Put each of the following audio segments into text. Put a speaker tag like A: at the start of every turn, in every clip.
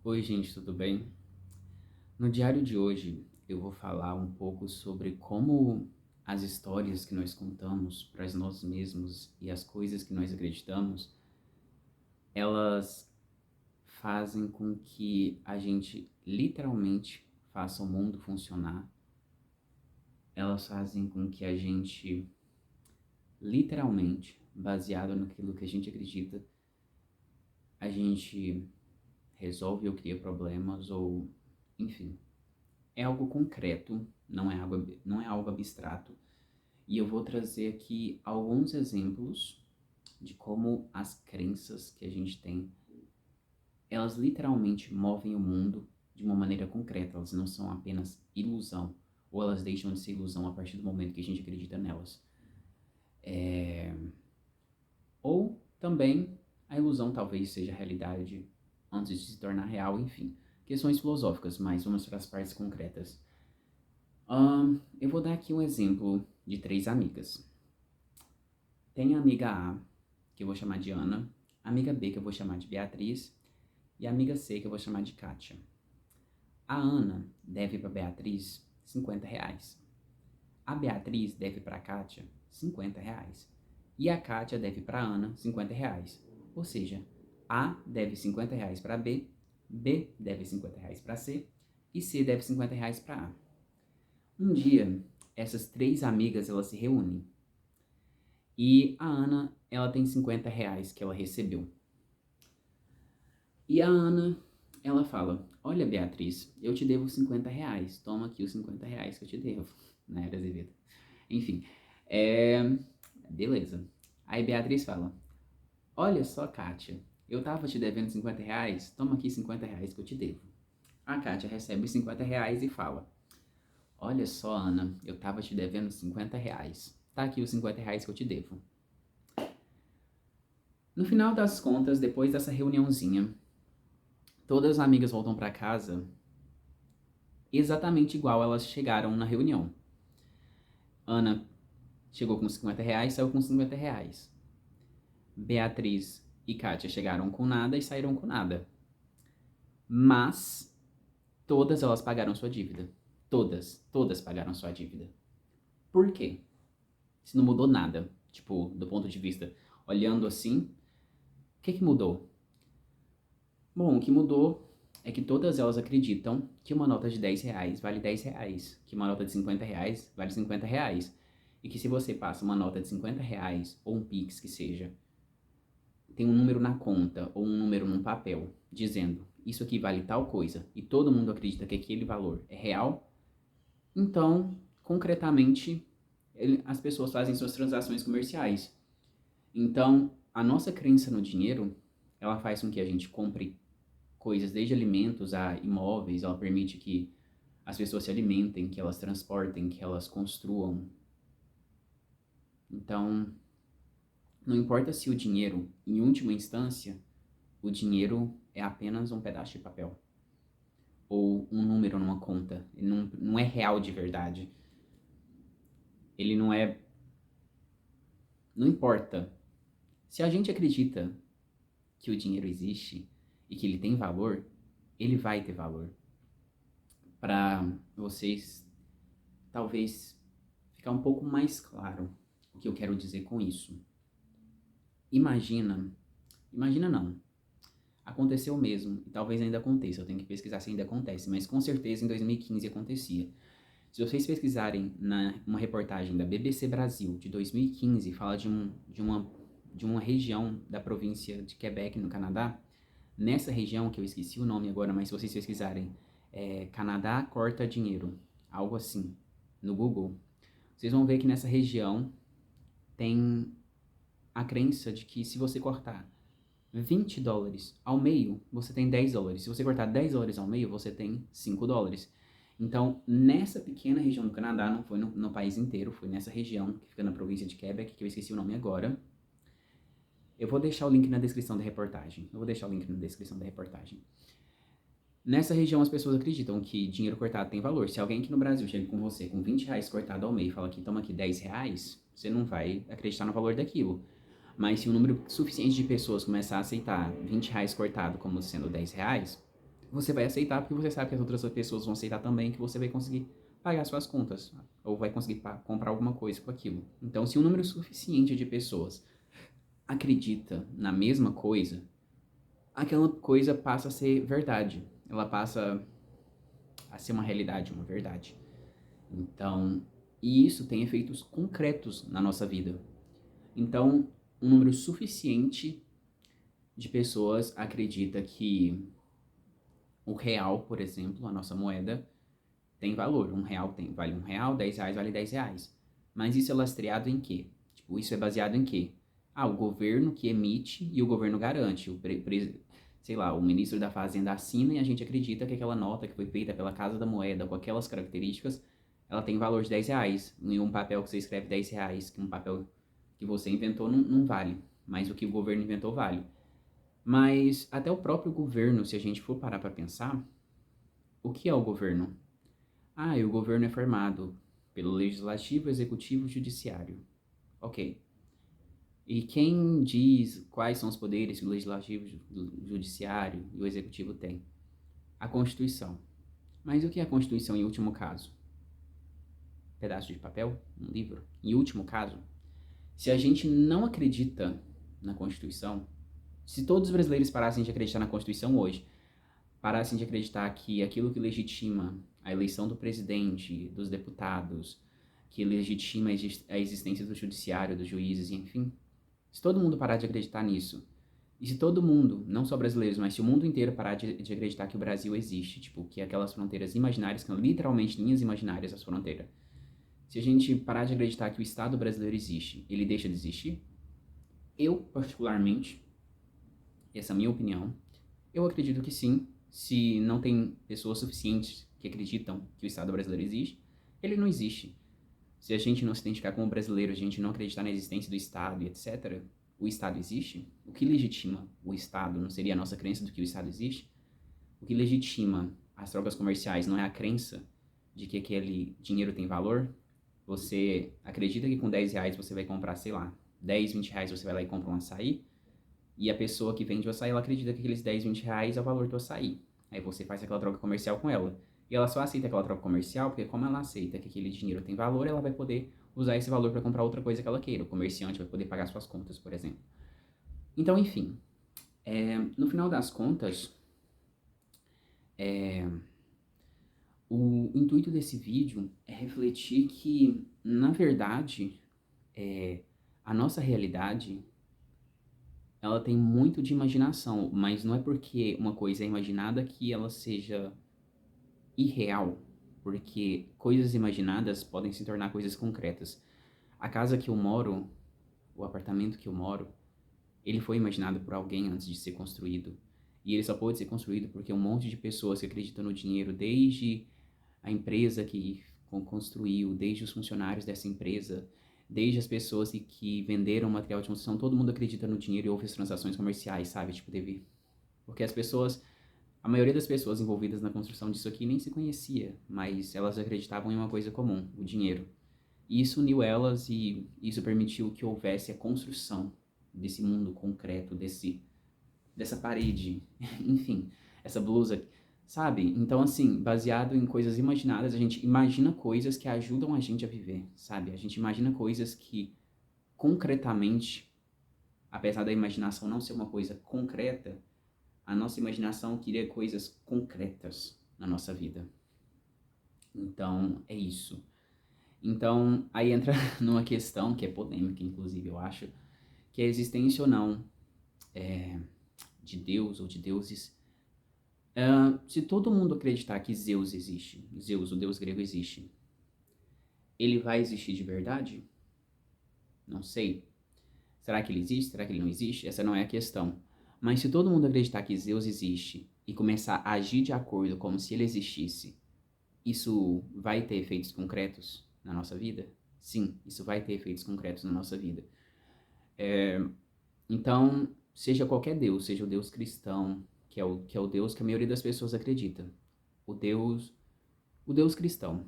A: Oi, gente, tudo bem? No diário de hoje, eu vou falar um pouco sobre como as histórias que nós contamos para nós mesmos e as coisas que nós acreditamos, elas fazem com que a gente literalmente faça o mundo funcionar. Elas fazem com que a gente literalmente, baseado naquilo que a gente acredita, a gente resolve ou cria problemas ou, enfim, é algo concreto, não é algo abstrato. E eu vou trazer aqui alguns exemplos de como as crenças que a gente tem, elas literalmente movem o mundo de uma maneira concreta. Elas não são apenas ilusão, ou elas deixam de ser ilusão a partir do momento que a gente acredita nelas. Ou também a ilusão talvez seja a realidade antes de se tornar real, enfim. Questões filosóficas, mas vamos para as partes concretas. Eu vou dar aqui um exemplo de três amigas. Tem a amiga A, que eu vou chamar de Ana, a amiga B, que eu vou chamar de Beatriz, e a amiga C, que eu vou chamar de Kátia. A Ana deve para Beatriz R$ 50. A Beatriz deve para a Kátia R$ 50. E a Kátia deve para a Ana R$ 50. Ou seja, A deve R$ 50 para B, B deve R$ 50 para C e C deve R$ 50 para A. Um dia, essas três amigas elas se reúnem. E a Ana, ela tem R$ 50 que ela recebeu. E a Ana, ela fala, olha Beatriz, eu te devo R$ 50, toma aqui os R$ 50 que eu te devo, né, Azevedo? Enfim, beleza. Aí Beatriz fala, olha só Kátia, eu tava te devendo R$ 50, toma aqui R$ 50 que eu te devo. A Kátia recebe os R$ 50 e fala, olha só Ana, eu tava te devendo R$ 50, tá aqui os R$ 50 que eu te devo. No final das contas, depois dessa reuniãozinha, todas as amigas voltam para casa exatamente igual elas chegaram na reunião. Ana chegou com R$ 50, saiu com R$ 50. Beatriz e Kátia chegaram com nada e saíram com nada. Mas todas elas pagaram sua dívida. Todas pagaram sua dívida. Por quê? Se não mudou nada, tipo, do ponto de vista, olhando assim, o que mudou? Bom, o que mudou é que todas elas acreditam que uma nota de R$ 10 vale R$ 10, que uma nota de R$ 50 vale R$ 50, e que se você passa uma nota de R$ 50, ou um Pix que seja, tem um número na conta, ou um número num papel, dizendo, isso aqui vale tal coisa, e todo mundo acredita que aquele valor é real, então, concretamente, as pessoas fazem suas transações comerciais. Então, a nossa crença no dinheiro, ela faz com que a gente compre coisas, desde alimentos a imóveis, ela permite que as pessoas se alimentem, que elas transportem, que elas construam. Então, não importa se o dinheiro, em última instância, o dinheiro é apenas um pedaço de papel. Ou um número numa conta. Ele não é real de verdade. Ele não é... Não importa. Se a gente acredita que o dinheiro existe e que ele tem valor, ele vai ter valor. Para vocês, talvez, ficar um pouco mais claro o que eu quero dizer com isso. Imagina não, aconteceu mesmo, e talvez ainda aconteça, eu tenho que pesquisar se ainda acontece, mas com certeza em 2015 acontecia. Se vocês pesquisarem uma reportagem da BBC Brasil de 2015, fala de uma região da província de Quebec, no Canadá. Nessa região, que eu esqueci o nome agora, mas se vocês pesquisarem Canadá corta dinheiro, algo assim, no Google, vocês vão ver que nessa região tem a crença de que se você cortar $20 ao meio, você tem $10. Se você cortar $10 ao meio, você tem $5. Então, nessa pequena região do Canadá, não foi no país inteiro, foi nessa região que fica na província de Quebec, que eu esqueci o nome agora. Eu vou deixar o link na descrição da reportagem. Nessa região, as pessoas acreditam que dinheiro cortado tem valor. Se alguém aqui no Brasil chega com você com R$ 20 cortado ao meio e fala que toma aqui R$ 10, você não vai acreditar no valor daquilo. Mas se um número suficiente de pessoas começar a aceitar R$ 20 cortado como sendo R$ 10, você vai aceitar porque você sabe que as outras pessoas vão aceitar também, que você vai conseguir pagar suas contas, ou vai conseguir comprar alguma coisa com aquilo. Então, se um número suficiente de pessoas acredita na mesma coisa, aquela coisa passa a ser verdade. Ela passa a ser uma realidade, uma verdade. Então, e isso tem efeitos concretos na nossa vida. Então, um número suficiente de pessoas acredita que o real, por exemplo, a nossa moeda, tem valor. Vale R$ 1, R$ 10 vale R$ 10. Mas isso é lastreado em quê? Tipo, isso é baseado em quê? O governo que emite e o governo garante. Sei lá, o ministro da Fazenda assina e a gente acredita que aquela nota que foi feita pela Casa da Moeda com aquelas características, ela tem valor de R$ 10. E um papel que você escreve R$ 10, que um papel que você inventou não vale. Mas o que o governo inventou vale. Mas até o próprio governo, se a gente for parar para pensar, o que é o governo? E o governo é formado pelo legislativo, executivo e judiciário. Ok. E quem diz quais são os poderes que o legislativo, o judiciário e o executivo têm? A Constituição. Mas o que é a Constituição em último caso? Pedaço de papel? Um livro? Em último caso, se a gente não acredita na Constituição, se todos os brasileiros parassem de acreditar na Constituição hoje, parassem de acreditar que aquilo que legitima a eleição do presidente, dos deputados, que legitima a existência do judiciário, dos juízes, enfim, se todo mundo parar de acreditar nisso, e se todo mundo, não só brasileiros, mas se o mundo inteiro parar de acreditar que o Brasil existe, tipo, que aquelas fronteiras imaginárias, que são literalmente linhas imaginárias as fronteiras, se a gente parar de acreditar que o Estado brasileiro existe, ele deixa de existir? Eu, particularmente, essa é a minha opinião, eu acredito que sim. Se não tem pessoas suficientes que acreditam que o Estado brasileiro existe, ele não existe. Se a gente não se identificar como brasileiro, a gente não acreditar na existência do Estado e etc., o Estado existe? O que legitima o Estado não seria a nossa crença do que o Estado existe? O que legitima as trocas comerciais não é a crença de que aquele dinheiro tem valor? Você acredita que com R$ 10 você vai comprar, sei lá, 10, R$ 20 você vai lá e compra um açaí? E a pessoa que vende o açaí, ela acredita que aqueles 10, R$ 20 é o valor do açaí. Aí você faz aquela troca comercial com ela. E ela só aceita aquela troca comercial porque como ela aceita que aquele dinheiro tem valor, ela vai poder usar esse valor para comprar outra coisa que ela queira. O comerciante vai poder pagar suas contas, por exemplo. Então, enfim, no final das contas, o intuito desse vídeo é refletir que, na verdade, a nossa realidade ela tem muito de imaginação, mas não é porque uma coisa é imaginada que ela seja irreal, porque coisas imaginadas podem se tornar coisas concretas. A casa que eu moro, o apartamento que eu moro, ele foi imaginado por alguém antes de ser construído. E ele só pôde ser construído porque um monte de pessoas que acreditam no dinheiro, desde a empresa que construiu, desde os funcionários dessa empresa, desde as pessoas que venderam material de construção, todo mundo acredita no dinheiro e houve as transações comerciais, sabe? Tipo, teve... Porque a maioria das pessoas envolvidas na construção disso aqui nem se conhecia, mas elas acreditavam em uma coisa comum, o dinheiro. E isso uniu elas e isso permitiu que houvesse a construção desse mundo concreto, dessa parede, enfim, essa blusa, sabe? Então, assim, baseado em coisas imaginadas, a gente imagina coisas que ajudam a gente a viver, sabe? A gente imagina coisas que, concretamente, apesar da imaginação não ser uma coisa concreta, a nossa imaginação queria coisas concretas na nossa vida. Então, é isso. Então, aí entra numa questão que é polêmica, inclusive, eu acho, que é a existência ou não de Deus ou de deuses. Se todo mundo acreditar que Zeus existe, Zeus, o deus grego, existe, ele vai existir de verdade? Não sei. Será que ele existe? Será que ele não existe? Essa não é a questão. Mas se todo mundo acreditar que Zeus existe e começar a agir de acordo como se ele existisse, isso vai ter efeitos concretos na nossa vida? Sim, isso vai ter efeitos concretos na nossa vida. Então, seja qualquer Deus, seja o Deus cristão, que é o Deus que a maioria das pessoas acredita, o Deus cristão.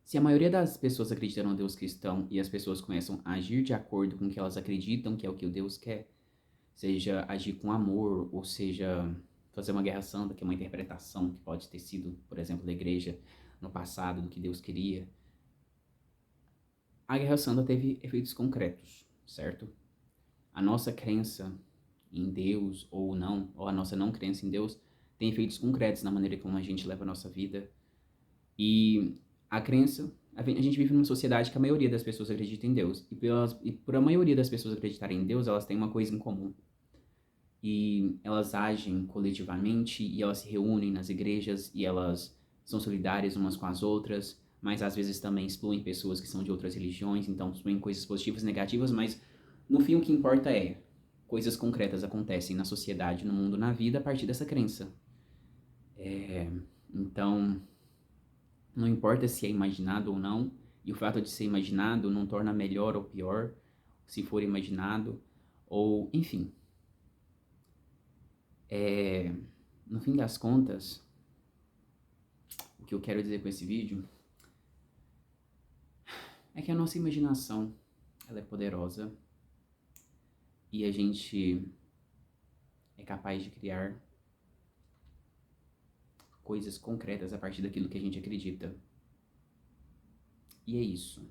A: Se a maioria das pessoas acredita no Deus cristão e as pessoas começam a agir de acordo com o que elas acreditam que é o que o Deus quer, seja agir com amor, ou seja, fazer uma guerra santa, que é uma interpretação que pode ter sido, por exemplo, da igreja no passado, do que Deus queria. A guerra santa teve efeitos concretos, certo? A nossa crença em Deus ou não, ou a nossa não crença em Deus, tem efeitos concretos na maneira como a gente leva a nossa vida. E a crença, a gente vive numa sociedade que a maioria das pessoas acredita em Deus. E por a maioria das pessoas acreditarem em Deus, elas têm uma coisa em comum. E elas agem coletivamente, e elas se reúnem nas igrejas, e elas são solidárias umas com as outras, mas às vezes também excluem pessoas que são de outras religiões, então excluem coisas positivas e negativas, mas no fim o que importa é coisas concretas acontecem na sociedade, no mundo, na vida, a partir dessa crença. Então, não importa se é imaginado ou não, e o fato de ser imaginado não torna melhor ou pior, se for imaginado, ou enfim. No fim das contas, o que eu quero dizer com esse vídeo é que a nossa imaginação, ela é poderosa, e a gente é capaz de criar coisas concretas a partir daquilo que a gente acredita. E é isso.